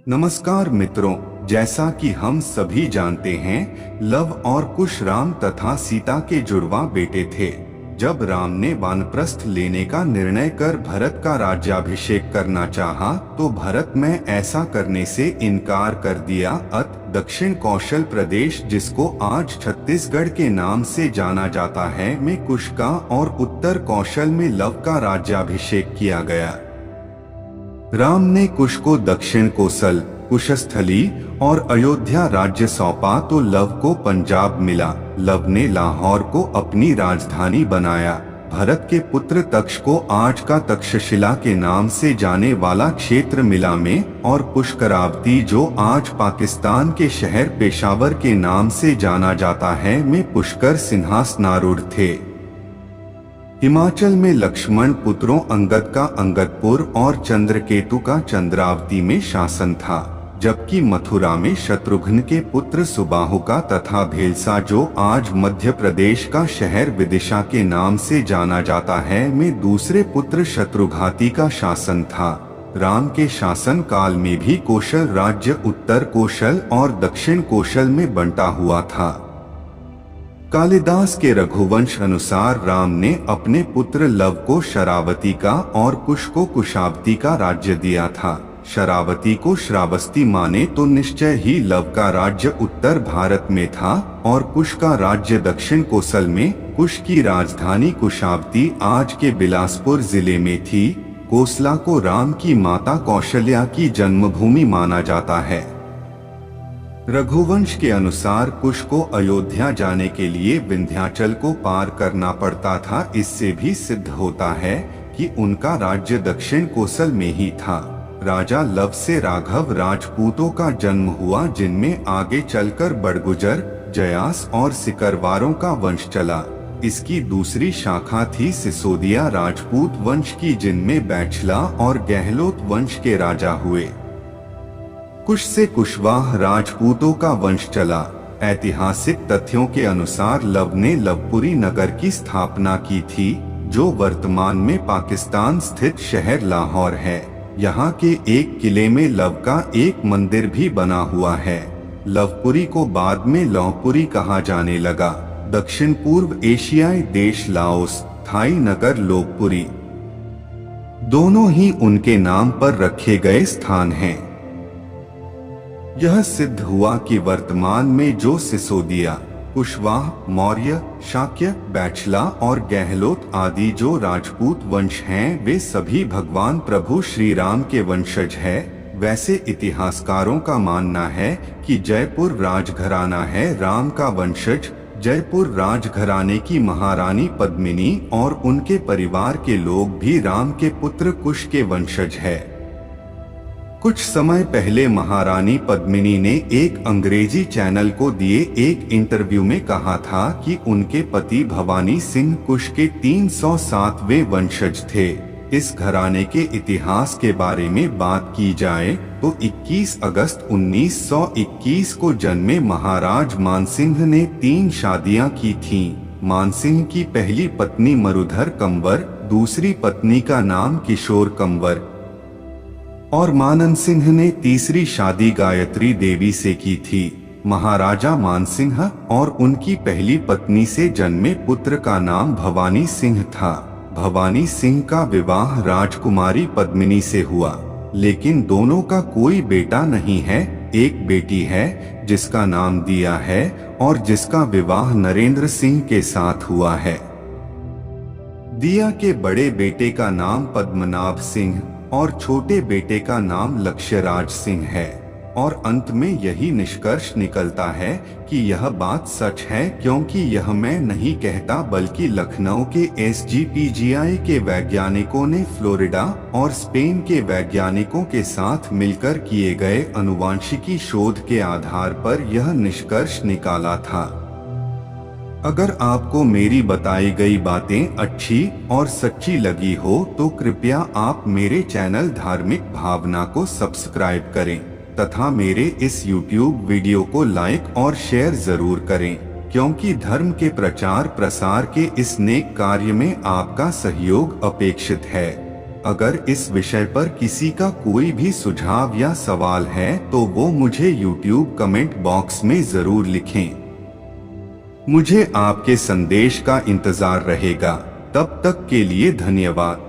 नमस्कार मित्रों, जैसा कि हम सभी जानते हैं, लव और कुश राम तथा सीता के जुड़वा बेटे थे। जब राम ने वानप्रस्थ लेने का निर्णय कर भरत का राज्याभिषेक करना चाहा, तो भरत में ऐसा करने से इनकार कर दिया। दक्षिण कौशल प्रदेश, जिसको आज छत्तीसगढ़ के नाम से जाना जाता है, में कुश का और उत्तर कौशल में लव का राज्याभिषेक किया गया। राम ने कुश को दक्षिण कोसल, कुशस्थली और अयोध्या राज्य सौंपा, तो लव को पंजाब मिला। लव ने लाहौर को अपनी राजधानी बनाया। भरत के पुत्र तक्ष को आज का तक्षशिला के नाम से जाने वाला क्षेत्र मिला में, और पुष्करावती, जो आज पाकिस्तान के शहर पेशावर के नाम से जाना जाता है, में पुष्कर सिंहासनारूढ़ थे। हिमाचल में लक्ष्मण पुत्रों अंगद का अंगदपुर और चंद्रकेतु का चंद्रावती में शासन था, जबकि मथुरा में शत्रुघ्न के पुत्र सुबाहु का तथा भेलसा, जो आज मध्य प्रदेश का शहर विदिशा के नाम से जाना जाता है, में दूसरे पुत्र शत्रुघाती का शासन था। राम के शासन काल में भी कौशल राज्य उत्तर कौशल और दक्षिण कौशल में बंटा हुआ था। कालिदास के रघुवंश अनुसार राम ने अपने पुत्र लव को शरावती का और कुश को कुशावती का राज्य दिया था। शरावती को श्रावस्ती माने तो निश्चय ही लव का राज्य उत्तर भारत में था और कुश का राज्य दक्षिण कौशल में। कुश की राजधानी कुशावती आज के बिलासपुर जिले में थी। कोसला को राम की माता कौशल्या की जन्मभूमि माना जाता है। रघुवंश के अनुसार कुश को अयोध्या जाने के लिए विंध्याचल को पार करना पड़ता था। इससे भी सिद्ध होता है कि उनका राज्य दक्षिण कौशल में ही था। राजा लव से राघव राजपूतों का जन्म हुआ, जिनमें आगे चलकर बड़गुजर, जयास और सिकरवारों का वंश चला। इसकी दूसरी शाखा थी सिसोदिया राजपूत वंश की, जिनमें बैछला और गहलोत वंश के राजा हुए। कुश से कुशवाह राजपूतों का वंश चला। ऐतिहासिक तथ्यों के अनुसार लव ने लवपुरी नगर की स्थापना की थी, जो वर्तमान में पाकिस्तान स्थित शहर लाहौर है। यहाँ के एक किले में लव का एक मंदिर भी बना हुआ है। लवपुरी को बाद में लौहपुरी कहा जाने लगा। दक्षिण पूर्व एशियाई देश लाओस, थाई नगर लोकपुरी, दोनों ही उनके नाम पर रखे गए स्थान हैं। यह सिद्ध हुआ कि वर्तमान में जो सिसोदिया, कुशवाह, मौर्य, शाक्य, बैछला और गहलोत आदि जो राजपूत वंश हैं, वे सभी भगवान प्रभु श्री राम के वंशज हैं। वैसे इतिहासकारों का मानना है कि जयपुर राजघराना है राम का वंशज। जयपुर राजघराने की महारानी पद्मिनी और उनके परिवार के लोग भी राम के पुत्र कुश के वंशज है। कुछ समय पहले महारानी पद्मिनी ने एक अंग्रेजी चैनल को दिए एक इंटरव्यू में कहा था कि उनके पति भवानी सिंह कुश के 307वें वंशज थे। इस घराने के इतिहास के बारे में बात की जाए तो 21 अगस्त 1921 को जन्मे महाराज मानसिंह ने 3 शादियां की थीं। मानसिंह की पहली पत्नी मरुधर कंवर, दूसरी पत्नी का नाम किशोर कंवर और मानन सिंह ने तीसरी शादी गायत्री देवी से की थी। महाराजा मानसिंह और उनकी पहली पत्नी से जन्मे पुत्र का नाम भवानी सिंह था। भवानी सिंह का विवाह राजकुमारी पद्मिनी से हुआ, लेकिन दोनों का कोई बेटा नहीं है। एक बेटी है जिसका नाम दिया है और जिसका विवाह नरेंद्र सिंह के साथ हुआ है। दिया के बड़े बेटे का नाम पद्मनाभ सिंह और छोटे बेटे का नाम लक्ष्यराज सिंह है। और अंत में यही निष्कर्ष निकलता है कि यह बात सच है, क्योंकि यह मैं नहीं कहता बल्कि लखनऊ के SGPGI के वैज्ञानिकों ने फ्लोरिडा और स्पेन के वैज्ञानिकों के साथ मिलकर किए गए आनुवांशिकी शोध के आधार पर यह निष्कर्ष निकाला था। अगर आपको मेरी बताई गई बातें अच्छी और सच्ची लगी हो तो कृपया आप मेरे चैनल धार्मिक भावना को सब्सक्राइब करें तथा मेरे इस YouTube वीडियो को लाइक और शेयर जरूर करें, क्योंकि धर्म के प्रचार प्रसार के इस नेक कार्य में आपका सहयोग अपेक्षित है। अगर इस विषय पर किसी का कोई भी सुझाव या सवाल है तो वो मुझे YouTube कमेंट बॉक्स में जरूर लिखें। मुझे आपके संदेश का इंतजार रहेगा। तब तक के लिए धन्यवाद।